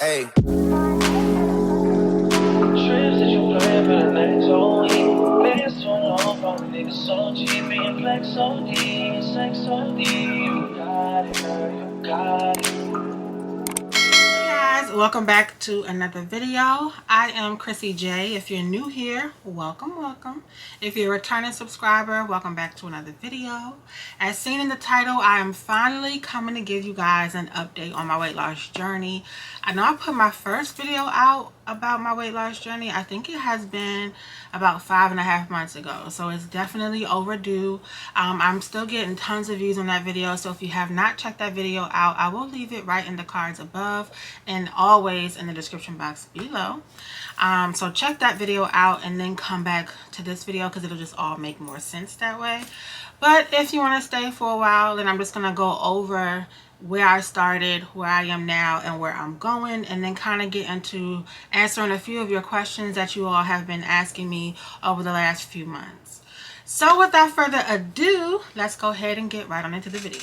Hey. Trips that you plan for the next whole week. Been so long from niggas so cheap, being flex so deep, sex so deep. You got it, girl, you got it. Hey guys, welcome back to another video. I am CrissyJ. If you're new here, welcome. If you're a returning subscriber, welcome back to another video. As seen in the title, I am finally coming to give you guys an update on my weight loss journey. I know I put my first video out about my weight loss journey. I think it has been about 5.5 months ago, so it's definitely overdue. I'm still getting tons of views on that video, so if you have not checked that video out, I will leave it right in the cards above and always in the description box below. So check that video out and then come back to this video because it'll just all make more sense that way. But if you want to stay for a while, then I'm just going to go over where I started, where I am now, and where I'm going, and then kind of get into answering a few of your questions that you all have been asking me over the last few months. So without further ado, let's go ahead and get right on into the video.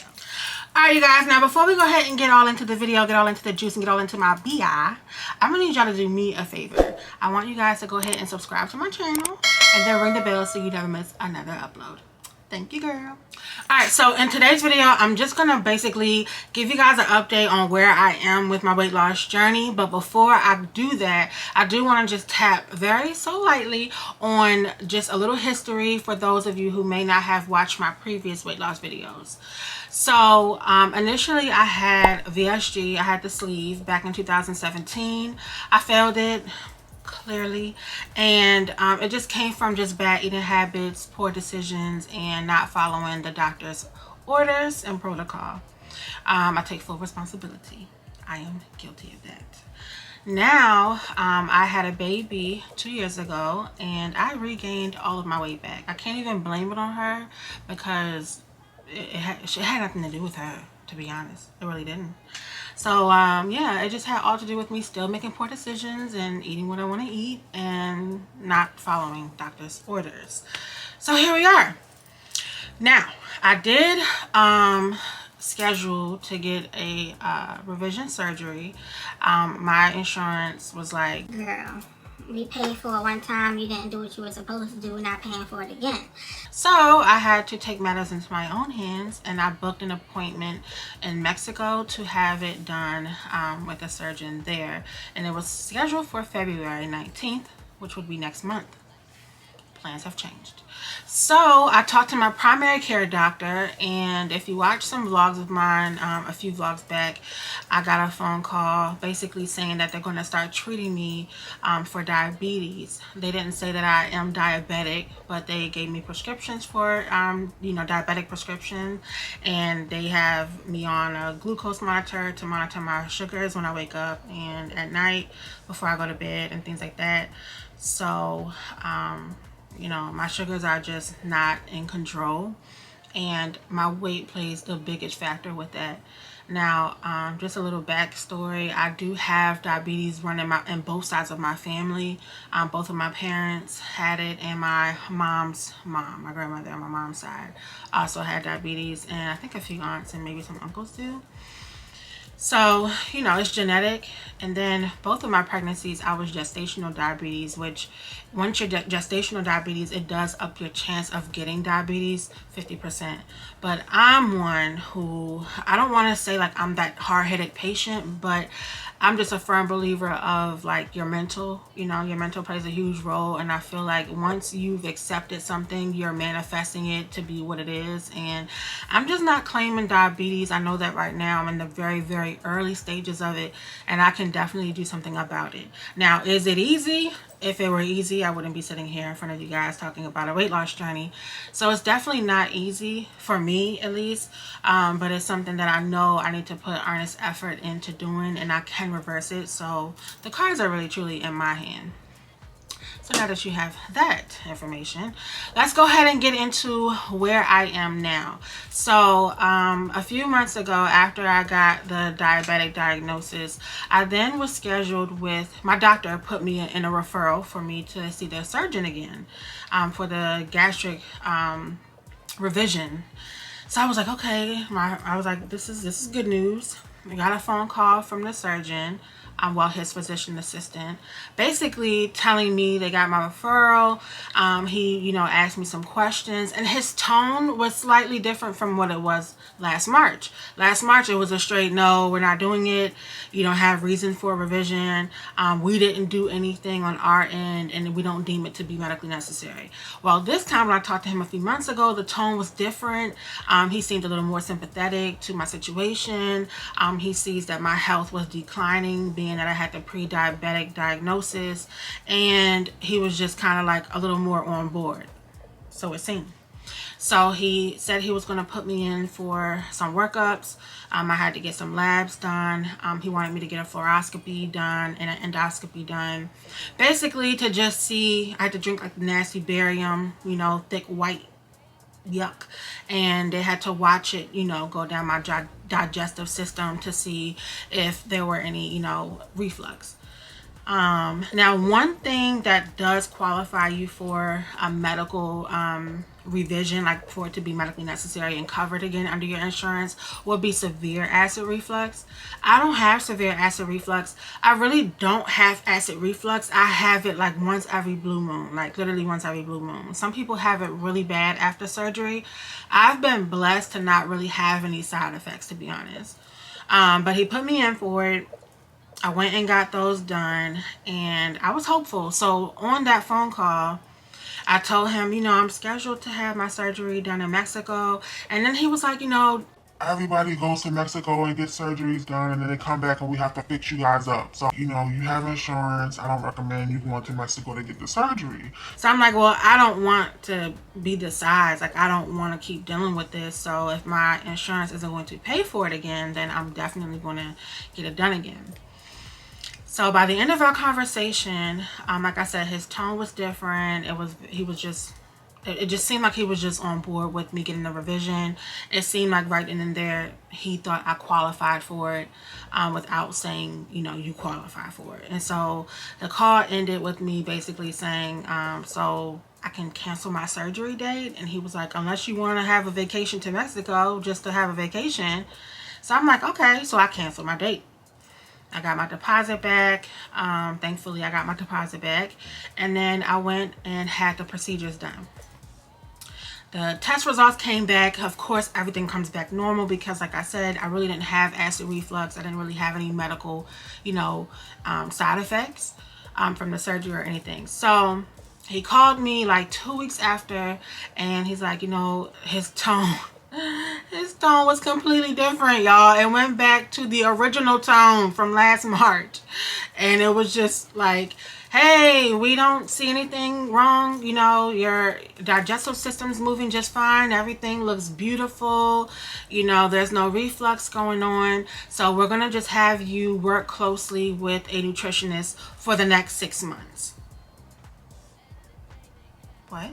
Alright you guys, now before we go ahead and get all into the video, get all into the juice, and get all into my BI, I'm going to need y'all to do me a favor. I want you guys to go ahead and subscribe to my channel, and then ring the bell so you never miss another upload. Thank you, girl. Alright, so in today's video, I'm just going to basically give you guys an update on where I am with my weight loss journey. But before I do that, I do want to just tap very lightly on just a little history for those of you who may not have watched my previous weight loss videos. So initially I had VSG, I had the sleeve back in 2017. I failed it clearly, and it just came from just bad eating habits, poor decisions, and not following the doctor's orders and protocol. I take full responsibility. I am guilty of that. Now I had a baby 2 years ago and I regained all of my weight back. I can't even blame it on her because it had nothing to do with her, to be honest. It really didn't. So yeah, it just had all to do with me still making poor decisions and eating what I want to eat and not following doctor's orders. So here we are. Now I did schedule to get a revision surgery. My insurance was like, girl, we paid for it one time, you didn't do what you were supposed to do, not paying for it again. So I had to take matters into my own hands, and I booked an appointment in Mexico to have it done with a surgeon there. And it was scheduled for February 19th, which would be next month. Plans have changed. So I talked to my primary care doctor, and if you watch some vlogs of mine, a few vlogs back, I got a phone call basically saying that they're going to start treating me for diabetes. They didn't say that I am diabetic, but they gave me prescriptions for diabetic prescription, and they have me on a glucose monitor to monitor my sugars when I wake up and at night before I go to bed and things like that. So my sugars are just not in control, and my weight plays the biggest factor with that. Now, just a little backstory. I do have diabetes running in both sides of my family. Both of my parents had it, and my mom's mom, my grandmother on my mom's side, also had diabetes, and I think a few aunts and maybe some uncles do. So, it's genetic. And then both of my pregnancies, I was gestational diabetes, which once you're gestational diabetes, it does up your chance of getting diabetes 50%. But I'm one who, I don't want to say like I'm that hard-headed patient, but I'm just a firm believer of like your mental, your mental plays a huge role. And I feel like once you've accepted something, you're manifesting it to be what it is. And I'm just not claiming diabetes. I know that right now I'm in the very early stages of it, and I can definitely do something about it. Now, is it easy? If it were easy, I wouldn't be sitting here in front of you guys talking about a weight loss journey. So it's definitely not easy, for me at least, but it's something that I know I need to put earnest effort into doing, and I can reverse it. So the cards are really truly in my hand. So now that you have that information, let's go ahead and get into where I am now. So a few months ago, after I got the diabetic diagnosis, I then was scheduled with, my doctor put me in a referral for me to see the surgeon again for the gastric revision. So I was like, okay, I was like, this is good news. I got a phone call from the surgeon. well, his physician assistant, basically telling me they got my referral. He, you know, asked me some questions, and his tone was slightly different from what it was last March. Last March, it was a straight no, we're not doing it. You don't have reason for revision. We didn't do anything on our end, and we don't deem it to be medically necessary. Well, this time when I talked to him a few months ago, the tone was different. He seemed a little more sympathetic to my situation. He sees that my health was declining, being that I had the pre-diabetic diagnosis, and he was just kind of like a little more on board, so it seemed. So he said he was going to put me in for some workups. I had to get some labs done. He wanted me to get a fluoroscopy done and an endoscopy done, basically to just see. I had to drink like nasty barium, you know, thick white yuck, and they had to watch it, you know, go down my digestive system to see if there were any, you know, reflux. Now, one thing that does qualify you for a medical revision, like for it to be medically necessary and covered again under your insurance, would be severe acid reflux. I don't have severe acid reflux. I really don't have acid reflux. I have it like once every blue moon, like literally once every blue moon. Some people have it really bad after surgery. I've been blessed to not really have any side effects, to be honest. But he put me in for it. I went and got those done, and I was hopeful. So on that phone call, I told him, you know, I'm scheduled to have my surgery done in Mexico. And then he was like, you know, everybody goes to Mexico and gets surgeries done, and then they come back and we have to fix you guys up. So, you know, you have insurance. I don't recommend you going to Mexico to get the surgery. So I'm like, well, I don't want to be the size. Like, I don't want to keep dealing with this. So if my insurance isn't going to pay for it again, then I'm definitely going to get it done again. So by the end of our conversation, like I said, his tone was different. It just seemed like he was just on board with me getting the revision. It seemed like right then and there, he thought I qualified for it without saying, you know, you qualify for it. And so the call ended with me basically saying, so I can cancel my surgery date. And he was like, unless you want to have a vacation to Mexico just to have a vacation. So I'm like, okay. So I canceled my date. I got my deposit back. Thankfully, I got my deposit back. And then I went and had the procedures done. The test results came back. Of course, everything comes back normal because, like I said, I really didn't have acid reflux. I didn't really have any medical, you know, side effects from the surgery or anything. So he called me like 2 weeks after, and he's like, you know, his tone was completely different, y'all. It went back to the original tone from last March. And it was just like, hey, we don't see anything wrong. You know, your digestive system's moving just fine. Everything looks beautiful. You know, there's no reflux going on. So we're going to just have you work closely with a nutritionist for the next 6 months. What?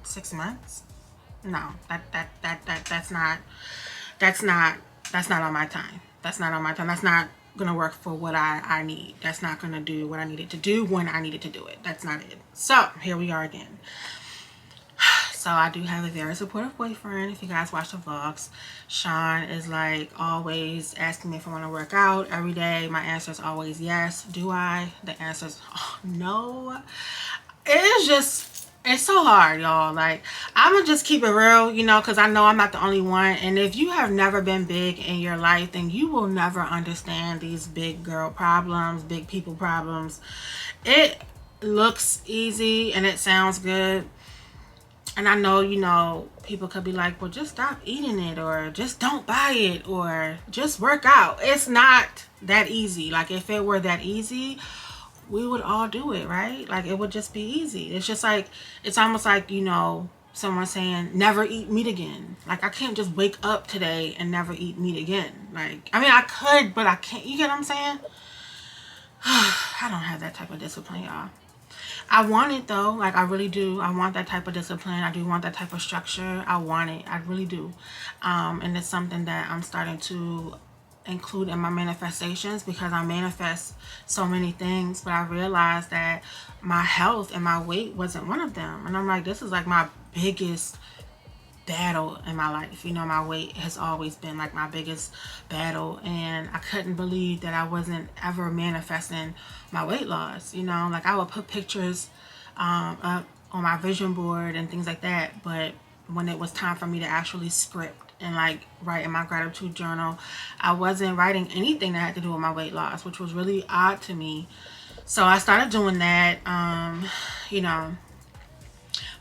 6 months? No, that's not on my time. That's not on my time. That's not gonna work for what I need. That's not gonna do what I needed to do when I needed to do it. That's not it. So here we are again. So I do have a very supportive boyfriend. If you guys watch the vlogs, Sean is like always asking me if I want to work out every day. My answer is always yes. Do I? The answer is no. It's just, it's so hard, y'all. Like, I'm gonna just keep it real, you know, because I know I'm not the only one. And if you have never been big in your life, then you will never understand these big girl problems, big people problems. It looks easy and it sounds good. And I know, you know, people could be like, well, just stop eating it, or just don't buy it, or just work out. It's not that easy. Like, if it were that easy, we would all do it, right? Like, it would just be easy. It's just like, it's almost like, you know, someone saying never eat meat again. Like, I can't just wake up today and never eat meat again. Like, I mean, I could, but I can't. You get what I'm saying? I don't have that type of discipline, y'all. I want it though. Like, I really do. I want that type of discipline. I do want that type of structure. I want it. I really do. And it's something that I'm starting to include in my manifestations, because I manifest so many things, but I realized that my health and my weight wasn't one of them. And I'm like, this is like my biggest battle in my life. You know, my weight has always been like my biggest battle, and I couldn't believe that I wasn't ever manifesting my weight loss. You know, like I would put pictures up on my vision board and things like that, but when it was time for me to actually script and like write in my gratitude journal, I wasn't writing anything that had to do with my weight loss, which was really odd to me. So I started doing that, you know.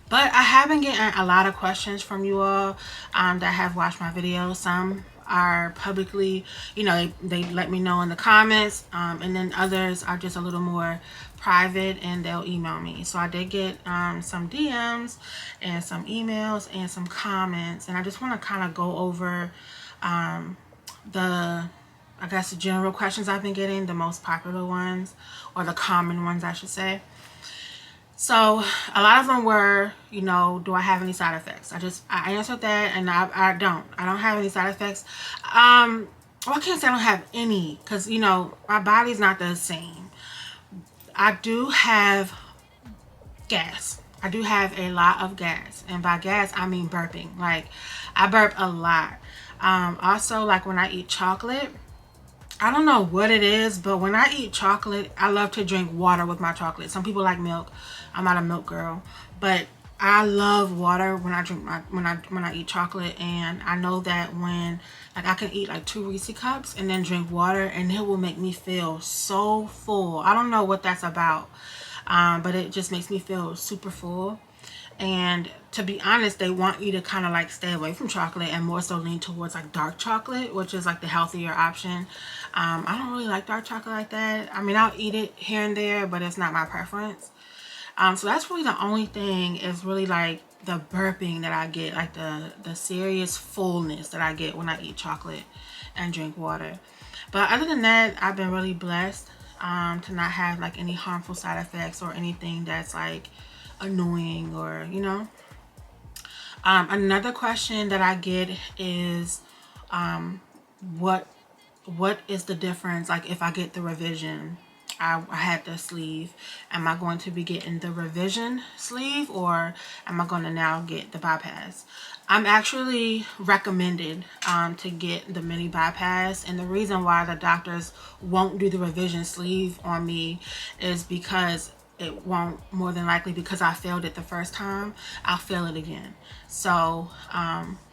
But I have been getting a lot of questions from you all that have watched my videos. Some are publicly, you know, they let me know in the comments, and then others are just a little more private and they'll email me. So I did get some DMs and some emails and some comments, and I just want to kind of go over the, I guess, the general questions I've been getting, the most popular ones, or the common ones I should say. So a lot of them were, you know, do I have any side effects? I answered that, and I don't have any side effects. Well, I can't say I don't have any, because, you know, my body's not the same. I do have gas. I do have a lot of gas, and by gas I mean burping. Like, I burp a lot. Also, like when I eat chocolate, I don't know what it is, but when I eat chocolate, I love to drink water with my chocolate. Some people like milk. I'm not a milk girl, but I love water when I drink when I eat chocolate. And I know that when, like, I can eat like 2 Reese cups and then drink water, and it will make me feel so full. I don't know what that's about, but it just makes me feel super full. And to be honest, they want you to kind of like stay away from chocolate and more so lean towards like dark chocolate, which is like the healthier option. I don't really like dark chocolate like that. I mean, I'll eat it here and there, but it's not my preference. So that's really the only thing, is really like the burping that I get, like the serious fullness that I get when I eat chocolate and drink water. But other than that, I've been really blessed to not have like any harmful side effects or anything that's like annoying, or, you know. Another question that I get is what is the difference, like if I get the revision, I had the sleeve, am I going to be getting the revision sleeve, or am I going to now get the bypass? I'm actually recommended to get the mini bypass, and the reason why the doctors won't do the revision sleeve on me is because it won't, more than likely, because I failed it the first time, I'll fail it again. So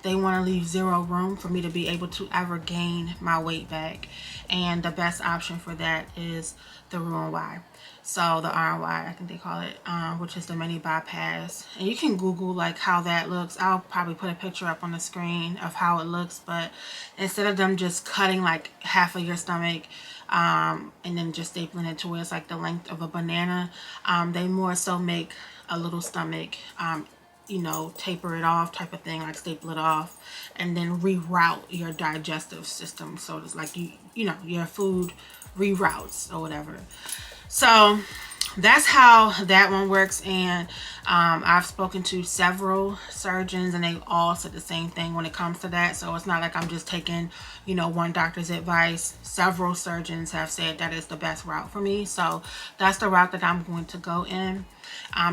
they want to leave zero room for me to be able to ever gain my weight back, and the best option for that is the Roux-en-Y. So the R&Y, I think they call it, which is the mini bypass. And you can Google like how that looks. I'll probably put a picture up on the screen of how it looks, but instead of them just cutting like half of your stomach and then just stapling it to where it's like the length of a banana, they more so make a little stomach, you know, taper it off type of thing, like staple it off, and then reroute your digestive system. So it's like you know, your food reroutes or whatever. So that's how that one works. And I've spoken to several surgeons, and they all said the same thing when it comes to that. So it's not like I'm just taking, you know, one doctor's advice. Several surgeons have said that is the best route for me. So that's the route that I'm going to go in.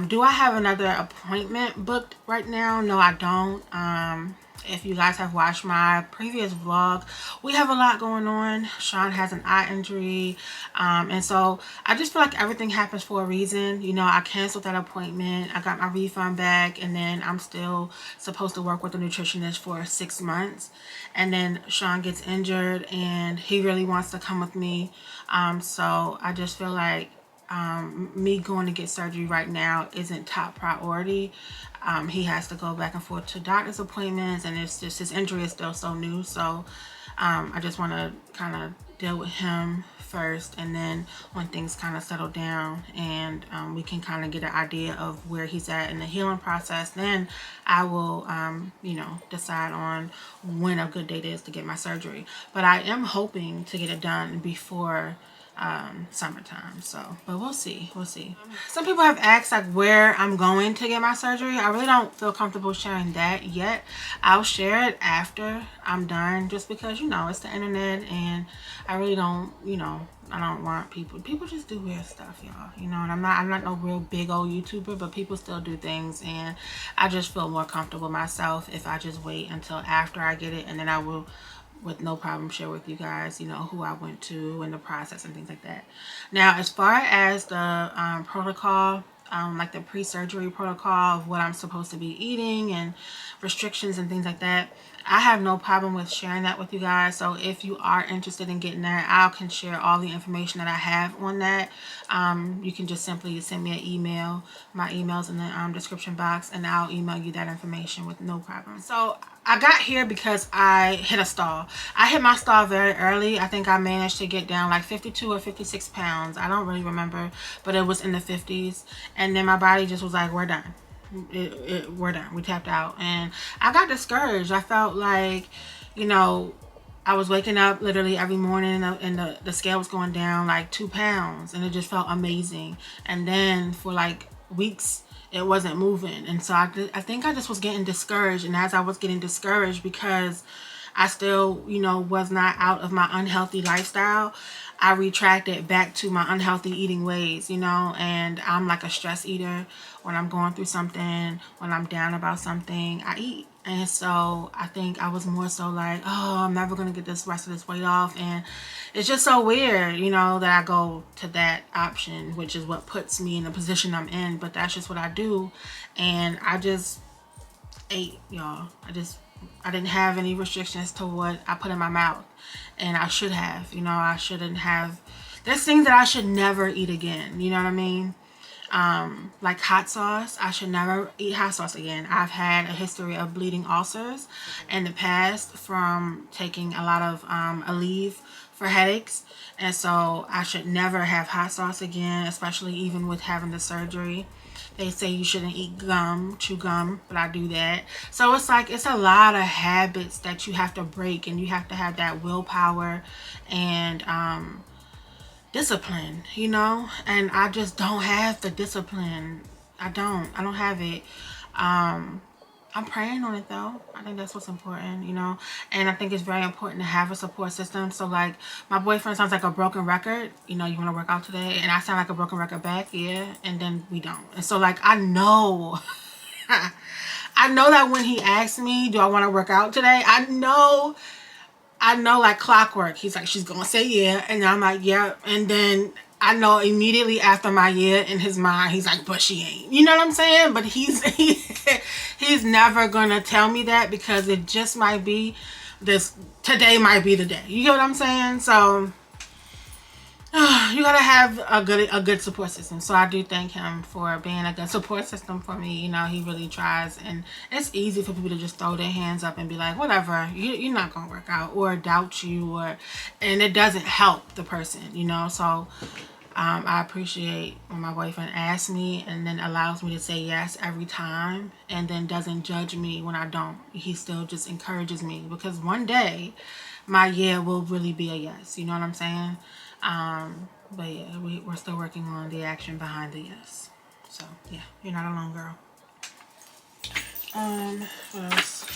Do I have another appointment booked right now? No, I don't. If you guys have watched my previous vlog, we have a lot going on. Sean has an eye injury, and so I just feel like everything happens for a reason. You know, I canceled that appointment, I got my refund back, and then I'm still supposed to work with a nutritionist for 6 months, and then Sean gets injured and he really wants to come with me. So I just feel like me going to get surgery right now isn't top priority. He has to go back and forth to doctor's appointments, and it's just, his injury is still so new. So I just want to kind of deal with him first, and then when things kind of settle down and we can kind of get an idea of where he's at in the healing process, then I will you know, decide on when a good date is to get my surgery. But I am hoping to get it done before summertime. So, but we'll see. Some people have asked like where I'm going to get my surgery. I really don't feel comfortable sharing that yet. I'll share it after I'm done, just because, you know, it's the internet, and I really don't, you know, I don't want people just do weird stuff, y'all, you know. And I'm not no real big old YouTuber, but people still do things, and I just feel more comfortable myself if I just wait until after I get it, and then I will with no problem share with you guys, you know, who I went to and the process and things like that. Now, as far as the protocol, like the pre-surgery protocol of what I'm supposed to be eating and restrictions and things like that, I have no problem with sharing that with you guys. So if you are interested in getting that, I can share all the information that I have on that. You can just simply send me an email. My email's in the description box, and I'll email you that information with no problem. So I got here because I hit a stall. I hit my stall very early. I think I managed to get down like 52 or 56 pounds. I don't really remember, but it was in the 50s. And then my body just was like, we're done. We're done. We tapped out. And I got discouraged. I felt like, you know, I was waking up literally every morning, and the scale was going down like 2 pounds, and it just felt amazing. And then for like weeks, it wasn't moving. And so I think I just was getting discouraged. And as I was getting discouraged, because I still, you know, was not out of my unhealthy lifestyle, I retracted back to my unhealthy eating ways, you know. And I'm like a stress eater. When I'm going through something, when I'm down about something, I eat. And so I think I was more so like, oh, I'm never going to get this rest of this weight off. And it's just so weird, you know, that I go to that option, which is what puts me in the position I'm in. But that's just what I do. And I just ate, y'all. I didn't have any restrictions to what I put in my mouth. And I should have, you know, I shouldn't have. There's things that I should never eat again. You know what I mean? Like hot sauce. I should never eat hot sauce again. I've had a history of bleeding ulcers in the past from taking a lot of Aleve for headaches, and so I should never have hot sauce again, especially even with having the surgery. They say you shouldn't eat gum, chew gum, but I do that. So it's like, it's a lot of habits that you have to break, and you have to have that willpower and discipline, you know. And I just don't have the discipline. I don't have it. I'm praying on it though. I think that's what's important, you know. And I think it's very important to have a support system. So like, my boyfriend sounds like a broken record. You know, you want to work out today? And I sound like a broken record back, yeah. And then we don't. And so like, I know I know that when he asks me, do I want to work out today? I know like clockwork. He's like, she's gonna say yeah. And I'm like, yeah. And then I know immediately after my yeah, in his mind, he's like, but she ain't. You know what I'm saying? But he's never gonna tell me that, because it just might be today might be the day. You get what I'm saying? So you gotta have a good support system. So I do thank him for being a good support system for me. You know, he really tries. And it's easy for people to just throw their hands up and be like, whatever, you're not gonna work out, or doubt you, and it doesn't help the person, you know. So I appreciate when my boyfriend asks me and then allows me to say yes every time, and then doesn't judge me when I don't. He still just encourages me, because one day my yeah will really be a yes. You know what I'm saying? But yeah, we're still working on the action behind the yes. So yeah, you're not alone, girl. What else?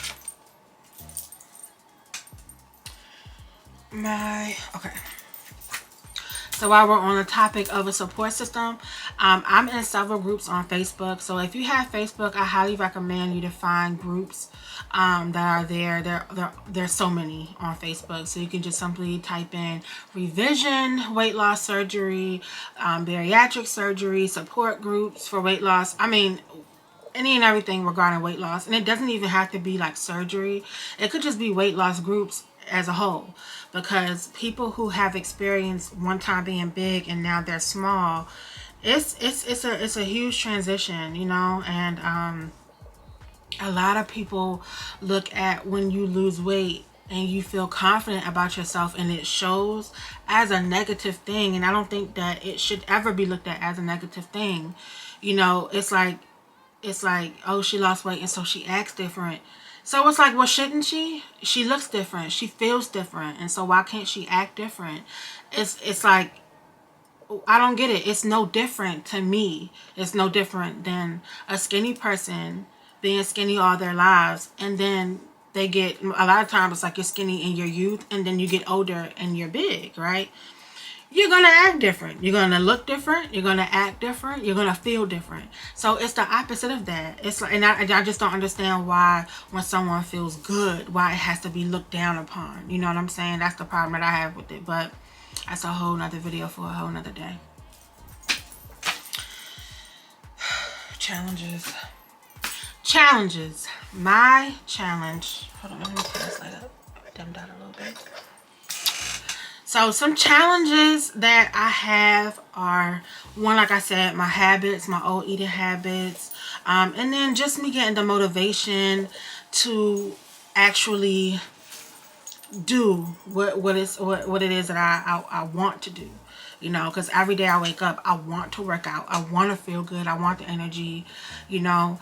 Okay. So while we're on the topic of a support system, I'm in several groups on Facebook. So if you have Facebook, I highly recommend you to find groups that are there. There's so many on Facebook. So you can just simply type in revision, weight loss surgery, bariatric surgery, support groups for weight loss. I mean, any and everything regarding weight loss. And it doesn't even have to be like surgery. It could just be weight loss groups as a whole, because people who have experienced one time being big and now they're small, it's a huge transition, you know. And a lot of people look at when you lose weight and you feel confident about yourself and it shows, as a negative thing. And I don't think that it should ever be looked at as a negative thing. You know, it's like, oh, she lost weight and so she acts different. So it's like, well, shouldn't she? She looks different. She feels different. And so why can't she act different? It's like, I don't get it. It's no different to me. It's no different than a skinny person being skinny all their lives, and then they get, a lot of times it's like you're skinny in your youth and then you get older and you're big, right? You're gonna act different. You're gonna look different. You're gonna act different. You're gonna feel different. So it's the opposite of that. It's like, and I just don't understand why when someone feels good, why it has to be looked down upon. You know what I'm saying? That's the problem that I have with it. But that's a whole nother video for a whole nother day. Challenges. Challenges. My challenge. Hold on, let me turn this light up. Dimmed out a little bit. So some challenges that I have are, one, like I said, my habits, my old eating habits, and then just me getting the motivation to actually do what it is that I want to do. You know, because every day I wake up, I want to work out. I want to feel good. I want the energy, you know.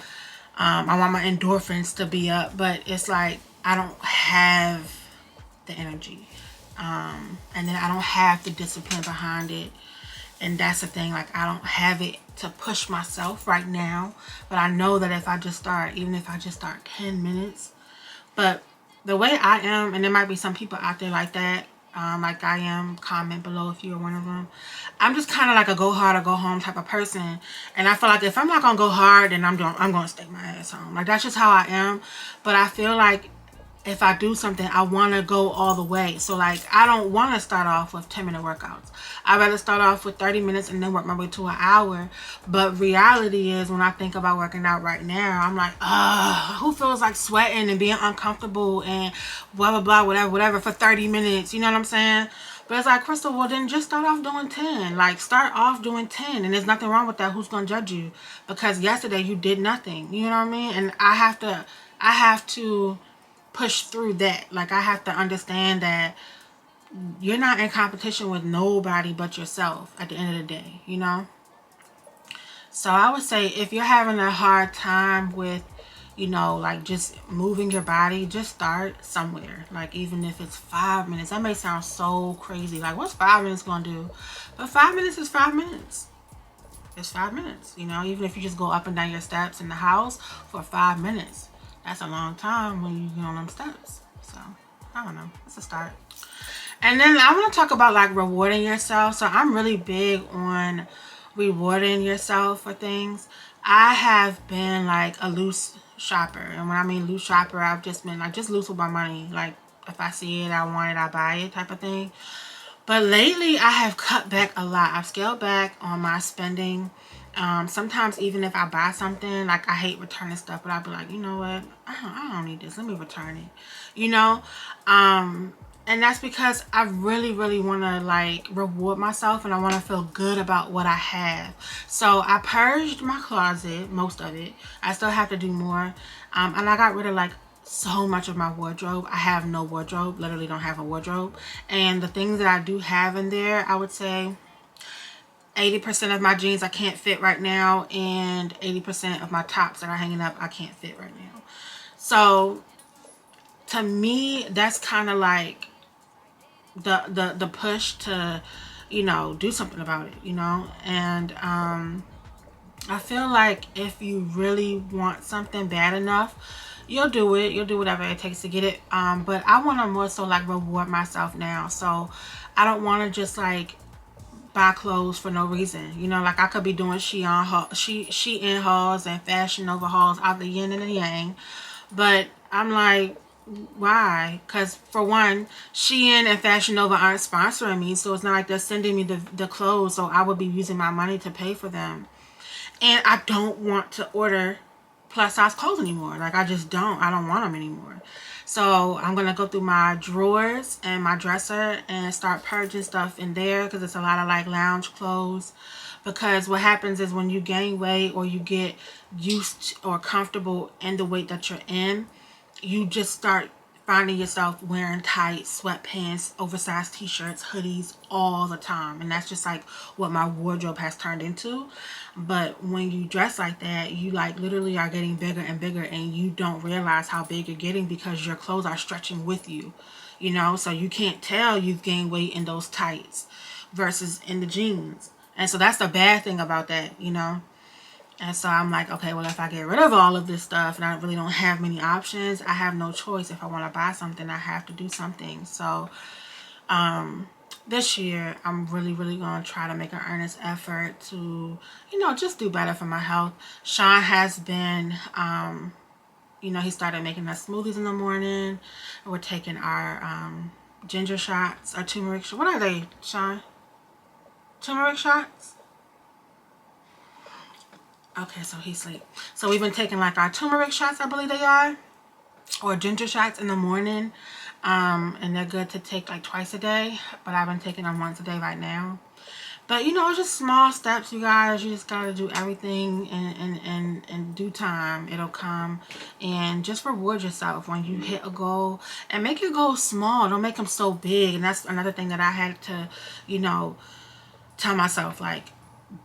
I want my endorphins to be up, but it's like I don't have the energy. And then I don't have the discipline behind it. And that's the thing, like I don't have it to push myself right now. But I know that if I just start, even if I just start 10 minutes. But the way I am, and there might be some people out there like that, like I am, comment below if you're one of them. I'm just kind of like a go hard or go home type of person. And I feel like if I'm not going to go hard, then I'm going to stay my ass home. Like that's just how I am. But I feel like if I do something, I want to go all the way. So like I don't want to start off with 10-minute workouts. I'd rather start off with 30 minutes and then work my way to an hour. But reality is, when I think about working out right now, I'm like, who feels like sweating and being uncomfortable and blah blah blah, whatever for 30 minutes, you know what I'm saying? But it's like, Crystal, well then just start off doing 10. Like start off doing 10, and there's nothing wrong with that. Who's gonna judge you? Because yesterday you did nothing, you know what I mean? And I have to push through that. Like I have to understand that you're not in competition with nobody but yourself at the end of the day, you know? So I would say if you're having a hard time with, you know, like just moving your body, just start somewhere. Like even if it's 5 minutes. That may sound so crazy. Like what's 5 minutes gonna do? But 5 minutes is 5 minutes. It's 5 minutes, you know? Even if you just go up and down your steps in the house for 5 minutes. That's a long time when you get on them steps. So, I don't know. It's a start. And then I want to talk about like rewarding yourself. So, I'm really big on rewarding yourself for things. I have been like a loose shopper. And when I mean loose shopper, I've just been like just loose with my money. Like if I see it, I want it, I buy it type of thing. But lately, I have cut back a lot. I've scaled back on my spending. Sometimes even if I buy something, like I hate returning stuff, but I'll be like, you know what? I don't need this. Let me return it. You know? And that's because I really, really want to like reward myself, and I want to feel good about what I have. So I purged my closet, most of it. I still have to do more. And I got rid of like so much of my wardrobe. I have no wardrobe. Literally don't have a wardrobe. And the things that I do have in there, I would say 80% of my jeans I can't fit right now, and 80% of my tops that are hanging up I can't fit right now. So to me, that's kind of like the push to, you know, do something about it, you know. And I feel like if you really want something bad enough, you'll do it. You'll do whatever it takes to get it. But I want to more so like reward myself now. So I don't want to just like buy clothes for no reason, you know. Like I could be doing Shein hauls and Fashion Nova hauls out the yin and the yang, but I'm like, why? Because for one, Shein and Fashion Nova aren't sponsoring me, so it's not like they're sending me the clothes, so I would be using my money to pay for them. And I don't want to order plus size clothes anymore. Like I just don't. I don't want them anymore. So I'm going to go through my drawers and my dresser and start purging stuff in there, because it's a lot of like lounge clothes. Because what happens is when you gain weight or you get used or comfortable in the weight that you're in, you just start finding yourself wearing tights, sweatpants, oversized t-shirts, hoodies all the time. And that's just like what my wardrobe has turned into. But when you dress like that, you like literally are getting bigger and bigger, and you don't realize how big you're getting because your clothes are stretching with you, you know. So you can't tell you've gained weight in those tights versus in the jeans. And so that's the bad thing about that, you know. And so I'm like, okay, well, if I get rid of all of this stuff and I really don't have many options, I have no choice. If I want to buy something, I have to do something. So this year, I'm really going to try to make an earnest effort to, you know, just do better for my health. Sean has been, you know, he started making us smoothies in the morning. We're taking our ginger shots, our turmeric shots. What are they, Sean? Turmeric shots? Okay, so he's asleep. So we've been taking like our turmeric shots, I believe they are, or ginger shots in the morning. And they're good to take like twice a day, but I've been taking them once a day right now. But you know, it's just small steps, you guys. You just gotta do everything in due time. It'll come. And just reward yourself when you hit a goal, and make your goals small. Don't make them so big. And that's another thing that I had to, you know, tell myself, like,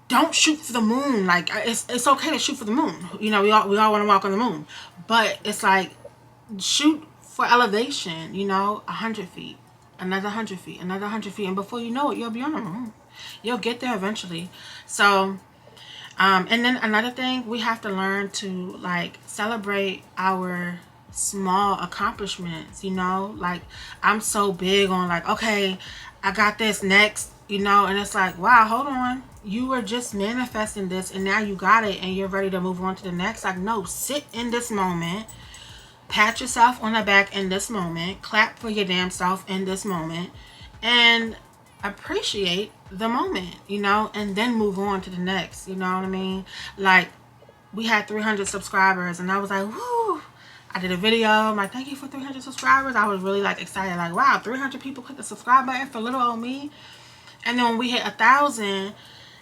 don't shoot for the moon. Like, it's okay to shoot for the moon. You know, we all want to walk on the moon, but it's like, shoot for elevation. You know, 100 feet, another 100 feet, another 100 feet, and before you know it, you'll be on the moon. You'll get there eventually. So, and then another thing, we have to learn to like celebrate our small accomplishments. You know, like I'm so big on like, okay, I got this next. You know, and it's like, wow, hold on. You were just manifesting this and now you got it and you're ready to move on to the next. Like, no, sit in this moment. Pat yourself on the back in this moment. Clap for your damn self in this moment. And appreciate the moment, you know, and then move on to the next. You know what I mean? Like, we had 300 subscribers and I was like, whoo. I did a video. I'm like, thank you for 300 subscribers. I was really like excited. Like, wow, 300 people clicked the subscribe button for little old me. And then when we hit 1,000,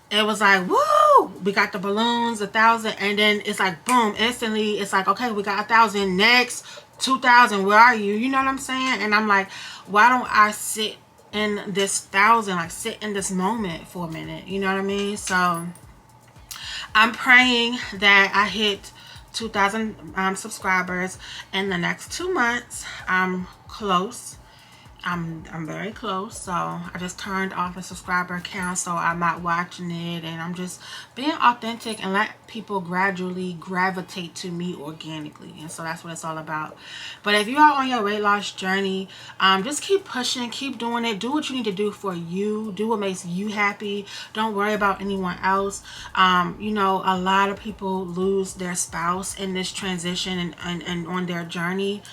it was like, woo! We got the balloons, 1,000, and then it's like, boom, instantly, it's like, okay, we got 1,000, next, 2,000, where are you? You know what I'm saying? And I'm like, why don't I sit in this 1,000, like, sit in this moment for a minute? You know what I mean? So, I'm praying that I hit 2,000 subscribers in the next 2 months. I'm close. I'm very close. So I just turned off a subscriber account, so I'm not watching it, and I'm just being authentic and let people gradually gravitate to me organically. And so that's what it's all about. But if you are on your weight loss journey, just keep pushing, keep doing it. Do what you need to do for you. Do what makes you happy. Don't worry about anyone else. You know, a lot of people lose their spouse in this transition and on their journey.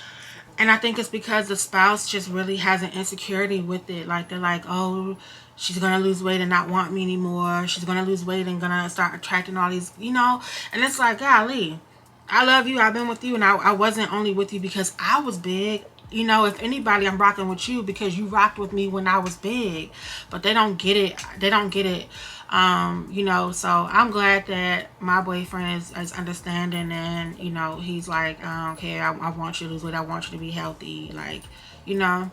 And I think it's because the spouse just really has an insecurity with it. Like, they're like, oh, she's going to lose weight and not want me anymore. She's going to lose weight and going to start attracting all these, you know. And it's like, golly, I love you. I've been with you. And I wasn't only with you because I was big. You know, if anybody, I'm rocking with you because you rocked with me when I was big. But they don't get it. They don't get it. You know, so I'm glad that my boyfriend is understanding, and, you know, he's like, I don't care, I want you to lose weight, I want you to be healthy, like, you know.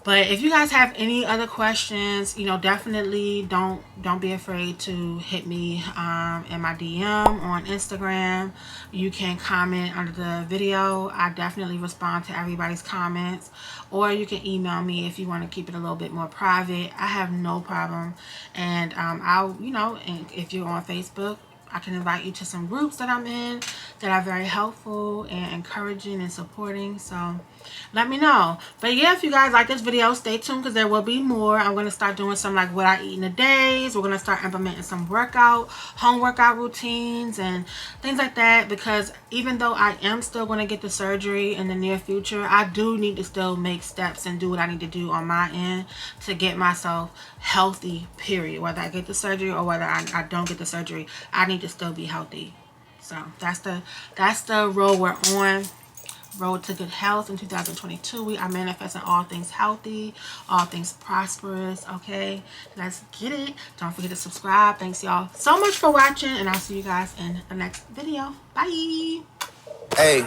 But if you guys have any other questions, you know, definitely don't be afraid to hit me in my DM on Instagram. You can comment under the video. I definitely respond to everybody's comments. Or you can email me if you want to keep it a little bit more private. I have no problem. And I'll, you know, and if you're on Facebook, I can invite you to some groups that I'm in that are very helpful and encouraging and supporting. So let me know. But yeah, if you guys like this video, stay tuned because there will be more. I'm going to start doing some like what I eat in a days. We're going to start implementing some home workout routines and things like that, because even though I am still going to get the surgery in the near future, I do need to still make steps and do what I need to do on my end to get myself healthy, period. Whether I get the surgery or whether I don't get the surgery, I need to still be healthy. So that's the road we're on. Road to good health in 2022. We are manifesting all things healthy, all things prosperous. Okay, let's get it. Don't forget to subscribe. Thanks y'all so much for watching, and I'll see you guys in the next video. Bye. Hey.